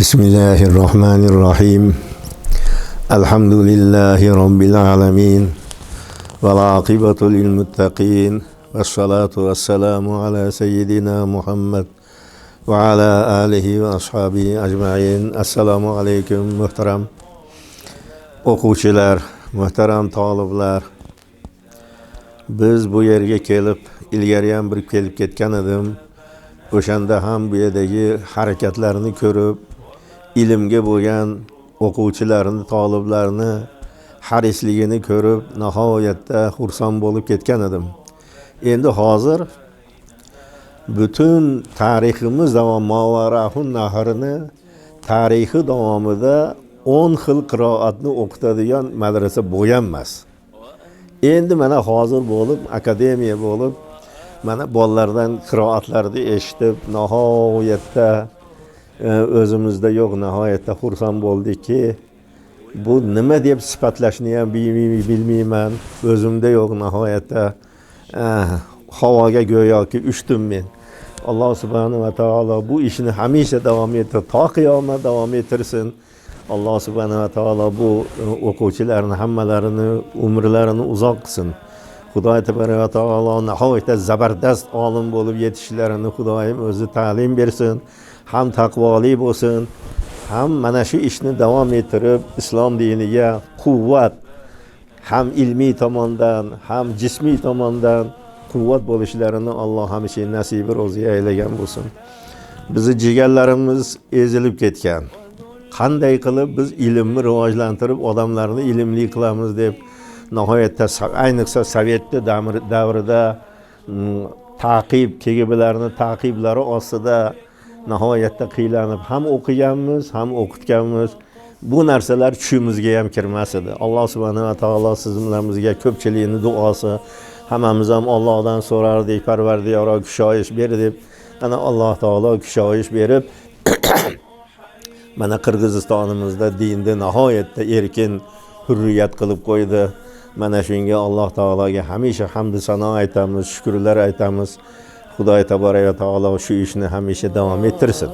Bismillahirrahmanirrahim. Elhamdülillahi Rabbil alemin. Vel akibatu lil muttaqin. Vessalatu vesselamu ala seyyidina Muhammed ve ala alihi ve ashabihi ecmaîn. Esselamu aleyküm muhterem o'quvchilar, muhterem taliblar. Biz bu yerga kelib, ilgari ham bir kelib ketgan edim. O'shanda ham bu yerdagi harakatlarni ko'rib, ilmga bo'lgan o'quvchilarni, taliblarni harisligini ko'rib, nihoyatda xursand bo'lib ketgan edim. Endi hozir butun tariximiz davom Mavarahun nahrini tarixi davomida 10 xil qiroatni o'qitadigan madrasa bo'lganmas. Endi mana hozir bo'lib, akademiya bo'lib, mana bolalardan qiroatlarni eshitib, nihoyatda o'zimizda yo'q, nihoyatda xursand bo'ldikki, bu nima deb sifatlashni ham bilmayman. O'zimda yo'q, nihoyatda havoga go'yoki uchdim men. Alloh subhanahu va taolo bu ishni hamisha davom ettirib, to qiyomat davom ettirsin. Alloh subhanahu va taolo bu o'quvchilarni hammalarini umrlarini uzoq qilsin. Xudoy tabaraka va taolo nihoyatda zabardast olim bo'lib yetishlarini Xudoyim o'zi ta'lim bersin. Ham taqvoli bo'lsin, ham mana shu ishni davom ettirib islom diniga quvvat, ham ilmiy tomondan, ham jismiy tomondan quvvat bo'lishlarini Alloh hamisha nasibi ro'ziga aylagan bo'lsin. Bizi jigarlarimiz ezilib ketgan. Qanday qilib biz ilmni rivojlantirib, odamlarni ilmli qilamiz deb nihoyatda ayniqsa Sovet davrida ta'qib, KGB'larni ta'qiblari ostida nihoyatda qiylanib ham o'qiganmiz, ham o'qitganmiz. Bu narsalar tushimizga ham kirmas edi. Alloh subhanahu va taolo sizlarga ko'pchilikni duosi, hammamiz ham Allohdan so'rardik, Parvardigoro kushoyish ber deb. Ana Alloh taolo kushoyish berib mana Qirg'izistonimizda dinni nihoyatda erkin hurriyat qilib qo'ydi. Mana shunga Alloh taologa hamisha hamd sano aytamiz, shukrlar aytamiz. Xudoy tabaraka va taolo shu ishni hamisha davom ettirsin.